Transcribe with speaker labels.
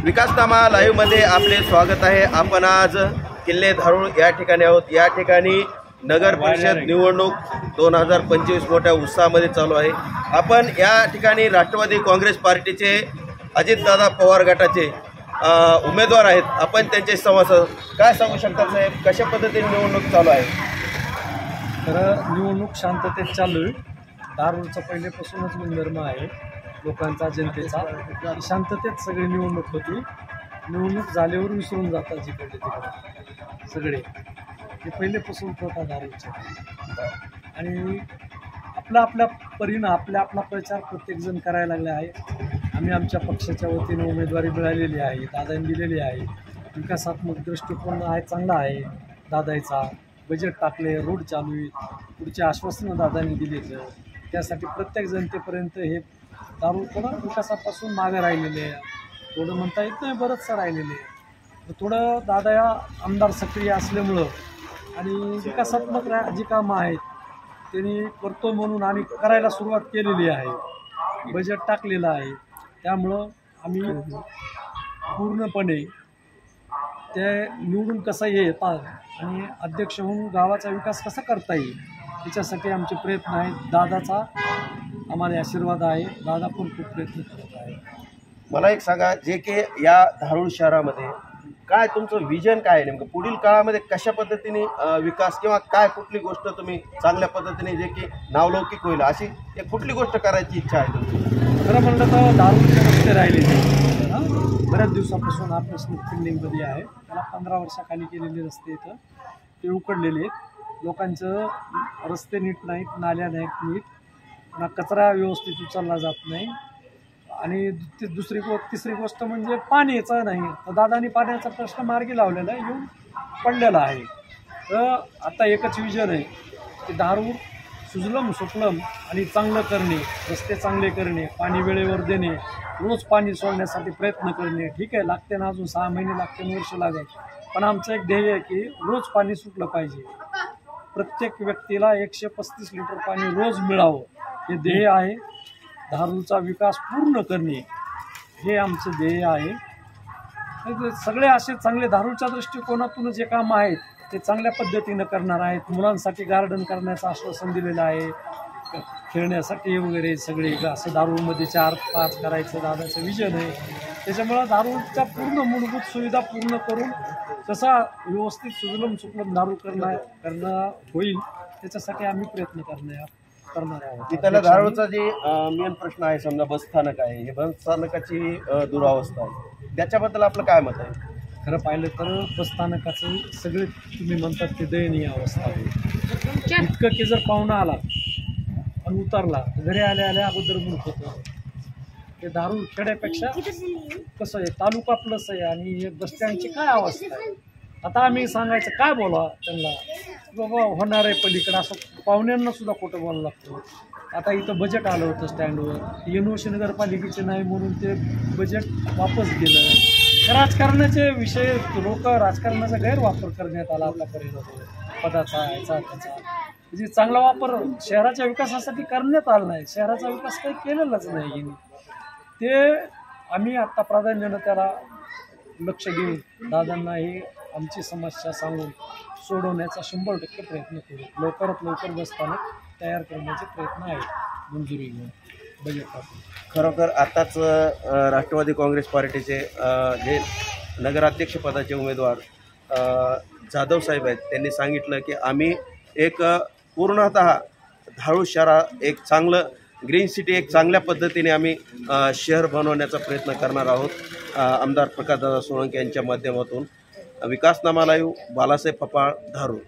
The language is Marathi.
Speaker 1: विकासनामा लाईव्हमध्ये आपले स्वागत आहे। आपण आज किल्ले धारूळ या ठिकाणी आहोत। या ठिकाणी नगर परिषद निवडणूक 2025 मोठ्या उत्साहामध्ये चालू आहे। आपण या ठिकाणी राष्ट्रवादी काँग्रेस पार्टीचे अजितदादा पवार गटाचे उमेदवार आहेत। आपण त्यांचे संवाद काय सांगू शकता साहेब, कशा पद्धतीने निवडणूक चालू आहे?
Speaker 2: तर निवडणूक शांततेत चालू आहे। धारूरचा पहिल्यापासूनच गुणधर्म आहे लोकांचा, जनतेचा, शांततेत सगळी निवडणूक होती। निवडणूक झाल्यावर विसरून जातात जिकडे तिकडे सगळे, ते पहिलेपासून होता धारूरचे। आणि आपल्या परीनं आपला प्रचार प्रत्येकजण करायला लागला आहे। आम्ही आमच्या पक्षाच्या वतीनं उमेदवारी मिळालेली आहे, दादांनी दिलेली आहे। विकासात्मक दृष्टिकोन आहे, चांगला आहे दादाचा। बजेट टाकले, रोड चालू आहे, पुढचे आश्वासनं दादांनी दिलेलं, त्यासाठी प्रत्येक जनतेपर्यंत हे दारू थोडं विकासापासून मागे राहिलेले आहे, थोडं म्हणता येत नाही, बरंचसं राहिलेले आहे। थोडं दादा या आमदार सक्रिय असल्यामुळं आणि विकासात्मक जी कामं आहेत त्यांनी करतो म्हणून आम्ही करायला सुरुवात केलेली आहे, बजेट टाकलेलं आहे। त्यामुळं आम्ही पूर्णपणे ते निवडून कसं येतात आणि अध्यक्ष होऊन गावाचा विकास कसा करता येईल याच्यासाठी आमचे प्रयत्न आहेत। दादाचा आम्हाला आशीर्वाद आहे, दादा पण खूप प्रयत्न करत आहे।
Speaker 1: मला एक सांगा, जे की या धारूर शहरामध्ये काय तुमचं विजन काय आहे, नेमकं पुढील काळामध्ये कशा पद्धतीने विकास किंवा काय कुठली गोष्ट तुम्ही चांगल्या पद्धतीने जे की नावलौकिक होईल अशी एक कुठली गोष्ट करायची इच्छा आहे तुमची?
Speaker 2: खरं म्हणलं तर धारूरचे रस्ते राहिलेले बऱ्याच दिवसापासून आपल्या पेंडिंगमध्ये आहे। त्याला 15 वर्षाखाली केलेले रस्ते इथं ते उकडलेले आहेत। लोकांचं रस्ते नीट नाहीत, नाल्या नाहीत नीट, ना कचरा व्यवस्थित उचलला जात नाही। आणि तिसरी गोष्ट म्हणजे पाण्याचं नाही, तर दादांनी पाण्याचा प्रश्न मार्गी लावलेला आहे, येऊन पडलेला आहे। तर आता एकच विजन आहे की धारूर सुजलम सुफलम आणि चांगलं करणे, रस्ते चांगले करणे, पाणी वेळेवर देणे, रोज पाणी सोडण्यासाठी प्रयत्न करणे। ठीक आहे, लागते ना, अजून 6 महिने लागते, वर्ष लागेल, पण आमचं एक ध्येय आहे की रोज पाणी सुटलं पाहिजे, प्रत्येक व्यक्तीला 135 लिटर पाणी रोज मिळावं, हे ध्येय आहे। धारूरचा विकास पूर्ण करणे हे आमचं ध्येय आहे। सगळे असे चांगले धारूरच्या दृष्टिकोनातून जे काम आहेत ते चांगल्या पद्धतीनं करणार आहेत। मुलांसाठी गार्डन करण्याचं आश्वासन दिलेलं आहे, खेळण्यासाठी वगैरे सगळे असं धारूरमध्ये 4-5 करायचं दादाचं विजन आहे। त्याच्यामुळं धारूरच्या पूर्ण मूलभूत सुविधा पूर्ण करून कसा व्यवस्थित सुजलम सुफलम धारूर करणं होईल त्याच्यासाठी आम्ही प्रयत्न करणार आहोत।
Speaker 1: इथला धारूरचा जे मेन प्रश्न आहे, समजा बसस्थानक आहे, हे बसस्थानकाची दुरावस्था आहे, त्याच्याबद्दल आपलं काय मत आहे?
Speaker 2: खरं पाहिलं तर बसस्थानकाचं सगळे तुम्ही म्हणतात ते दयनीय अवस्था आहे। इतकं की जर पाहुणा आला आणि उतरला घरी आल्या अगोदर म्हणत होतं ते धारूर खेड्यापेक्षा कसं आहे, तालुका प्लस आहे आणि बसस्टँडची काय अवस्था आहे। आता आम्ही सांगायचं काय बोला त्यांना, बाबा होणार आहे पलीकडं, असं पाहुण्यांना सुद्धा खोटं बोलावं लागतं। आता इथं बजेट आलं होतं स्टँडवर, NOC नगरपालिकेचे नाही म्हणून ते बजेट वापस गेलं। राजकारणाचे विषय लोक राजकारणाचा गैरवापर करण्यात आला आतापर्यंत, पदाचा याचा त्याचा, म्हणजे चांगला वापर शहराच्या विकासासाठी करण्यात आला नाही। शहराचा विकास काही केलेलाच नाही, ते आम्ही आत्ता प्राधान्यानं त्याला लक्ष देऊन दादांना ही आमची समस्या सांगून सोडवण्याचा 100% प्रयत्न करू। लवकरात लवकर बसस्थानक तयार करण्याचे प्रयत्न आहेत मंजुरी घेऊन बजेट टाकून।
Speaker 1: खरोखर आताच राष्ट्रवादी काँग्रेस पार्टीचे जे नगराध्यक्षपदाचे उमेदवार जाधव साहेब आहेत, त्यांनी सांगितलं की आम्ही एक पूर्णतः धारूर शहर एक चांगलं ग्रीन सिटी, एक चांगल्या पद्धतीने आम्ही शहर बनवण्याचा प्रयत्न करणार आहोत। आमदार प्रकाशदादा सोळंके यांच्या माध्यमातून। विकासनामा लाईव्ह, बालासाहेब पपाळ, धारूर।